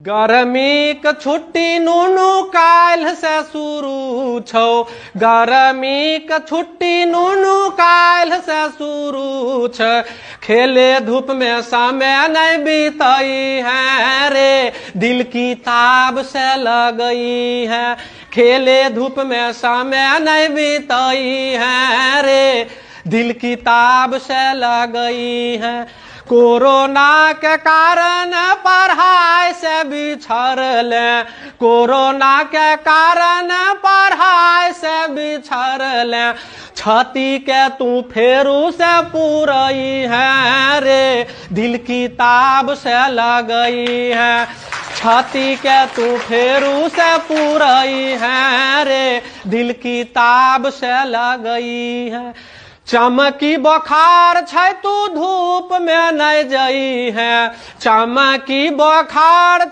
गर्मी के छुट्टी नुनू काल्ह से शुरू छौ। गर्मी के छुट्टी नुनू काल्ह से शुरू छ। खेले धूप में समय नहीं बीतई है रे, दिल की ताब से लगई है। खेले धूप में समय नहीं बीतई है रे, दिल की ताब से लगई है। कोरोना के कारण पढ़ाई से बिछड़ले, कोरोना के कारण पढ़ाई से बिछड़ले। छाती के तू फेरू से पूरई है रे, दिल की ताब से लगई है। छाती के तू फेरू से पूरई है रे, दिल की ताब से लगई है। चमकी बुखार छै तू धूप में नहीं जई है, चमकी बुखार